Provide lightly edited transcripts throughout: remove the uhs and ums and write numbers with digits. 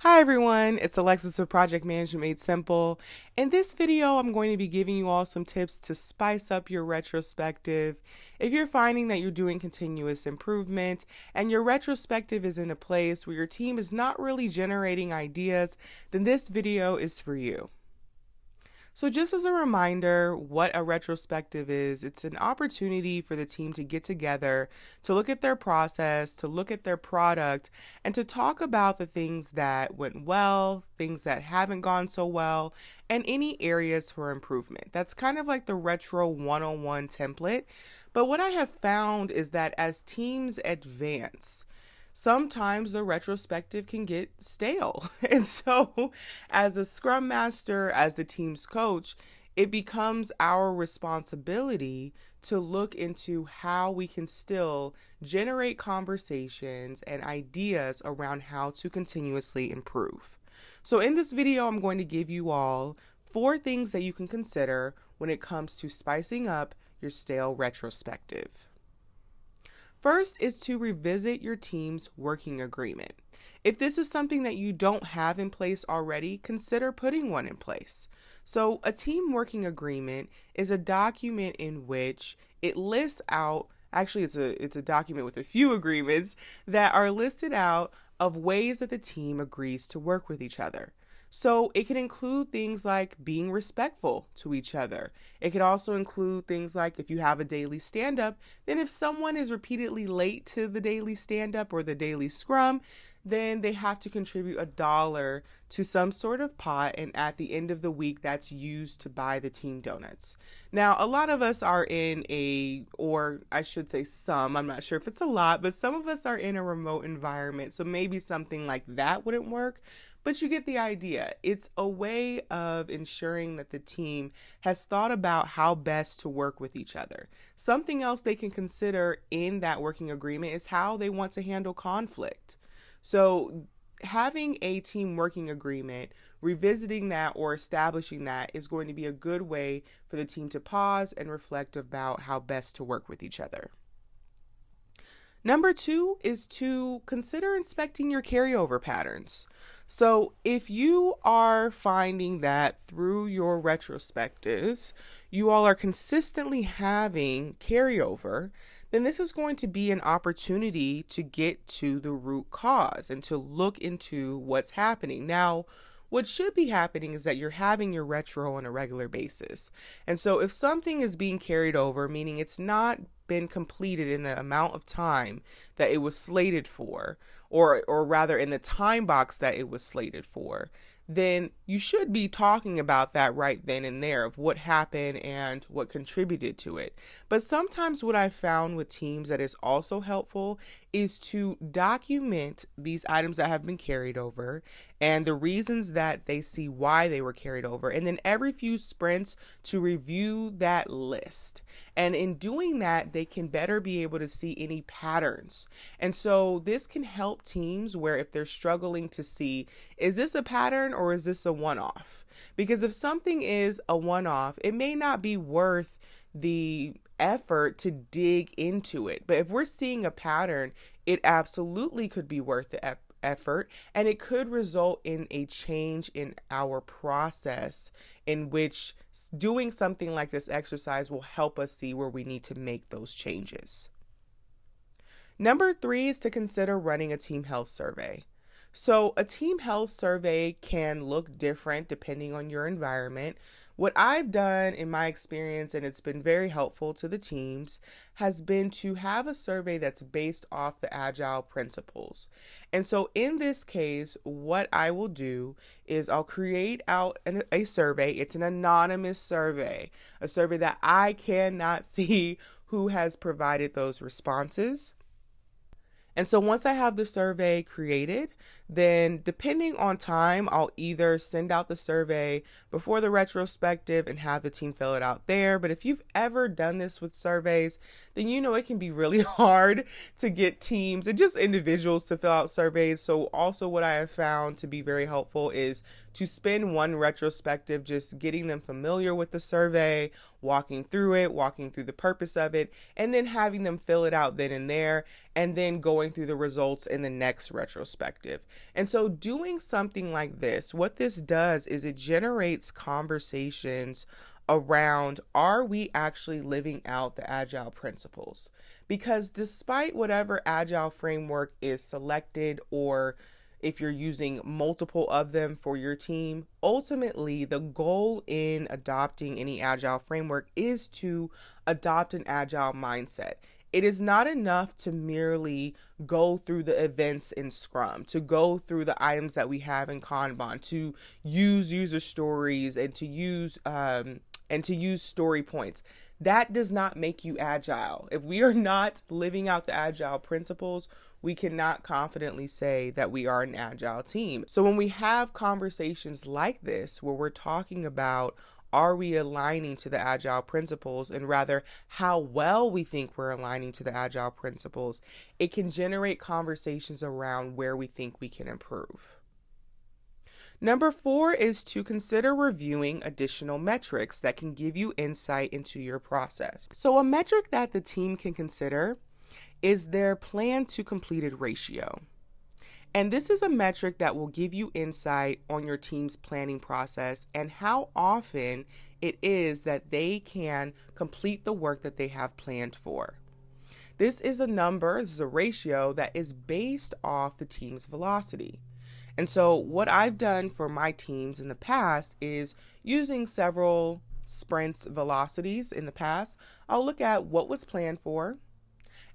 Hi everyone, it's Alexis with Project Management Made Simple. In this video, I'm going to be giving you all some tips to spice up your retrospective. If you're finding that you're doing continuous improvement and your retrospective is in a place where your team is not really generating ideas, then this video is for you. So just as a reminder, what a retrospective is, it's an opportunity for the team to get together, to look at their process, to look at their product, and to talk about the things that went well, things that haven't gone so well, and any areas for improvement. That's kind of like the Retro 101 template. But what I have found is that as teams advance, sometimes the retrospective can get stale. And so, as a Scrum Master, as the team's coach, it becomes our responsibility to look into how we can still generate conversations and ideas around how to continuously improve. So, in this video, I'm going to give you all 4 things that you can consider when it comes to spicing up your stale retrospective. First is to revisit your team's working agreement. If this is something that you don't have in place already, consider putting one in place. So, a team working agreement is a document in which it lists out, actually it's a document with a few agreements that are listed out of ways that the team agrees to work with each other. So it can include things like being respectful to each other. It could also include things like if you have a daily stand-up, then if someone is repeatedly late to the daily stand-up or the daily scrum, then they have to contribute $1 to some sort of pot, and at the end of the week, that's used to buy the team donuts. Now, a lot of us are or I should say some, I'm not sure if it's a lot, but some of us are in a remote environment, so maybe something like that wouldn't work. But you get the idea. It's a way of ensuring that the team has thought about how best to work with each other. Something else they can consider in that working agreement is how they want to handle conflict. So having a team working agreement, revisiting that or establishing that is going to be a good way for the team to pause and reflect about how best to work with each other. Number 2 is to consider inspecting your carryover patterns. So if you are finding that through your retrospectives, you all are consistently having carryover, then this is going to be an opportunity to get to the root cause and to look into what's happening. Now, what should be happening is that you're having your retro on a regular basis. And so if something is being carried over, meaning it's not been completed in the amount of time that it was slated for, or rather in the time box that it was slated for, then you should be talking about that right then and there of what happened and what contributed to it. But sometimes what I've found with teams that is also helpful is to document these items that have been carried over and the reasons that they see why they were carried over, and then every few sprints to review that list. And in doing that, they can better be able to see any patterns. And so this can help teams where if they're struggling to see, is this a pattern or is this a one-off? Because if something is a one-off, it may not be worth the effort to dig into it. But if we're seeing a pattern, it absolutely could be worth the effort, and it could result in a change in our process in which doing something like this exercise will help us see where we need to make those changes. Number 3 is to consider running a team health survey. So a team health survey can look different depending on your environment. What I've done in my experience, and it's been very helpful to the teams, has been to have a survey that's based off the Agile principles. And so in this case, what I will do is I'll create out a survey. It's an anonymous survey, a survey that I cannot see who has provided those responses. And so once I have the survey created, then depending on time, I'll either send out the survey before the retrospective and have the team fill it out there. But if you've ever done this with surveys, then you know it can be really hard to get teams and just individuals to fill out surveys. So also what I have found to be very helpful is to spend one retrospective just getting them familiar with the survey, walking through it, walking through the purpose of it, and then having them fill it out then and there, and then going through the results in the next retrospective. And so doing something like this, what this does is it generates conversations around, are we actually living out the Agile principles? Because despite whatever Agile framework is selected, or if you're using multiple of them for your team, ultimately the goal in adopting any Agile framework is to adopt an Agile mindset. It is not enough to merely go through the events in Scrum, to go through the items that we have in Kanban, to use user stories and to use story points. That does not make you agile. If we are not living out the Agile principles, we cannot confidently say that we are an Agile team. So when we have conversations like this, where we're talking about, are we aligning to the Agile principles, and rather how well we think we're aligning to the Agile principles, it can generate conversations around where we think we can improve. Number 4 is to consider reviewing additional metrics that can give you insight into your process. So a metric that the team can consider is their plan to completed ratio. And this is a metric that will give you insight on your team's planning process and how often it is that they can complete the work that they have planned for. This is a ratio that is based off the team's velocity. And so what I've done for my teams in the past is, using several sprints velocities in the past, I'll look at what was planned for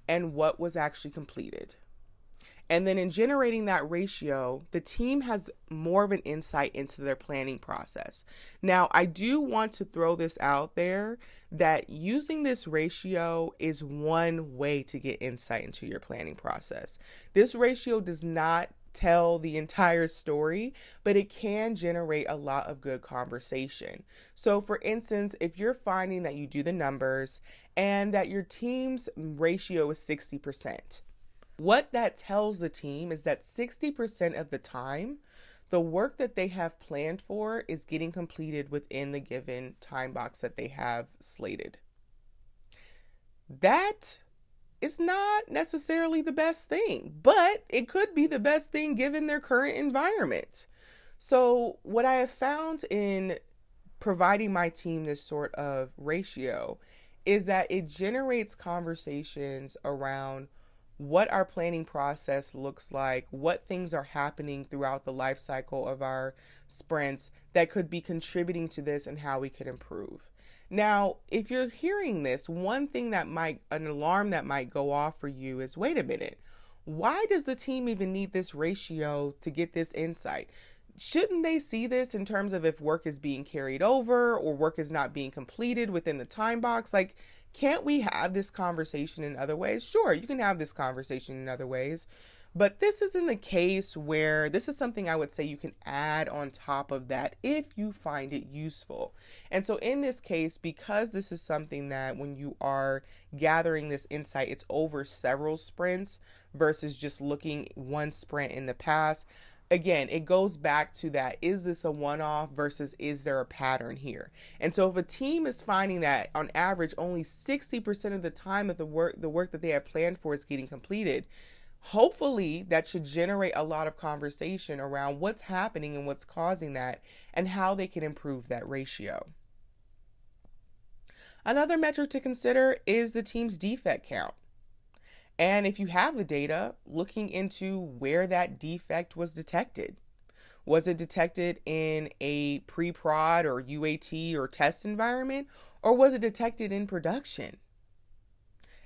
and what was actually completed. And then in generating that ratio, the team has more of an insight into their planning process. Now, I do want to throw this out there that using this ratio is one way to get insight into your planning process. This ratio does not tell the entire story, but it can generate a lot of good conversation. So for instance, if you're finding that you do the numbers and that your team's ratio is 60%, what that tells the team is that 60% of the time, the work that they have planned for is getting completed within the given time box that they have slated. That is not necessarily the best thing, but it could be the best thing given their current environment. So what I have found in providing my team this sort of ratio is that it generates conversations around what our planning process looks like, what things are happening throughout the life cycle of our sprints that could be contributing to this, and how we could improve. Now, if you're hearing this, one thing that an alarm that might go off for you is, wait a minute, why does the team even need this ratio to get this insight? Shouldn't they see this in terms of if work is being carried over or work is not being completed within the time box? Like, can't we have this conversation in other ways? Sure, you can have this conversation in other ways. But this isn't the case where this is something I would say you can add on top of that if you find it useful. And so in this case, because this is something that when you are gathering this insight, it's over several sprints versus just looking one sprint in the past. Again, it goes back to that, is this a one-off versus is there a pattern here? And so if a team is finding that on average only 60% of the time that the work that they have planned for is getting completed, hopefully that should generate a lot of conversation around what's happening and what's causing that and how they can improve that ratio. Another metric to consider is the team's defect count. And if you have the data, looking into where that defect was detected. Was it detected in a pre-prod or UAT or test environment, or was it detected in production?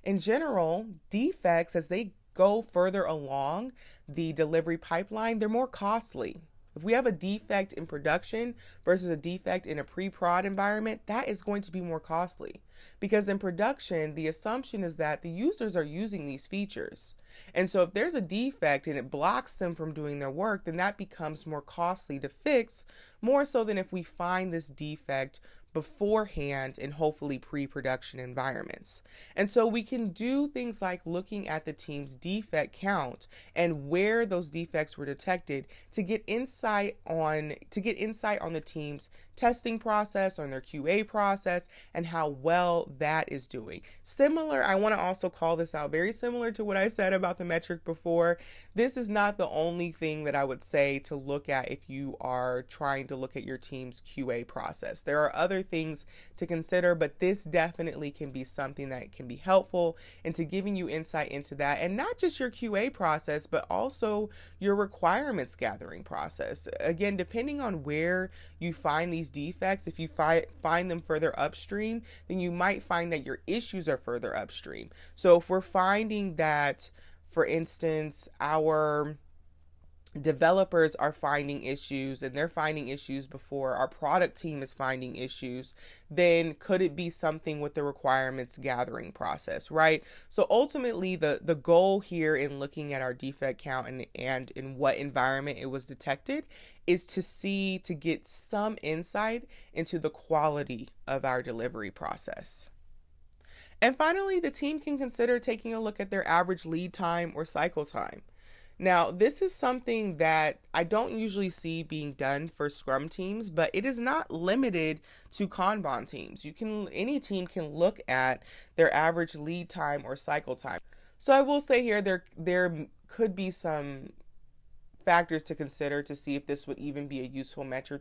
In general, defects, as they go further along the delivery pipeline, they're more costly. If we have a defect in production versus a defect in a pre-prod environment, that is going to be more costly. Because in production, the assumption is that the users are using these features. And so if there's a defect and it blocks them from doing their work, then that becomes more costly to fix, more so than if we find this defect beforehand in hopefully pre-production environments. And so we can do things like looking at the team's defect count and where those defects were detected to get insight on the team's testing process or in their QA process and how well that is doing. Similar, I want to also call this out, very similar to what I said about the metric before. This is not the only thing that I would say to look at if you are trying to look at your team's QA process. There are other things to consider, but this definitely can be something that can be helpful into giving you insight into that, and not just your QA process, but also your requirements gathering process. Again, depending on where you find these defects, if you find them further upstream, then you might find that your issues are further upstream. So if we're finding that, for instance, our developers are finding issues and they're finding issues before our product team is finding issues, then could it be something with the requirements gathering process, right? So ultimately the goal here in looking at our defect count and in what environment it was detected is to get some insight into the quality of our delivery process. And finally, the team can consider taking a look at their average lead time or cycle time. Now, this is something that I don't usually see being done for Scrum teams, but it is not limited to Kanban teams. Any team can look at their average lead time or cycle time. So I will say here, there could be some factors to consider to see if this would even be a useful metric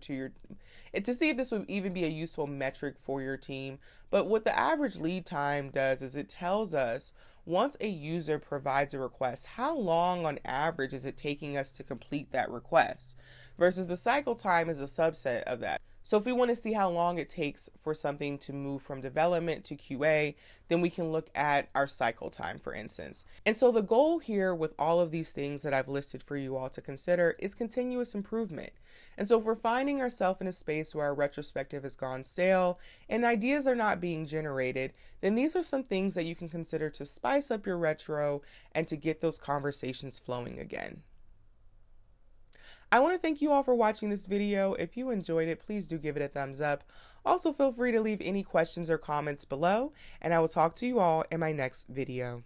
for your team. But what the average lead time does is it tells us, once a user provides a request, how long on average is it taking us to complete that request, versus the cycle time is a subset of that. So if we want to see how long it takes for something to move from development to QA, then we can look at our cycle time, for instance. And so the goal here with all of these things that I've listed for you all to consider is continuous improvement. And so if we're finding ourselves in a space where our retrospective has gone stale and ideas are not being generated, then these are some things that you can consider to spice up your retro and to get those conversations flowing again. I want to thank you all for watching this video. If you enjoyed it, please do give it a thumbs up. Also, feel free to leave any questions or comments below, and I will talk to you all in my next video.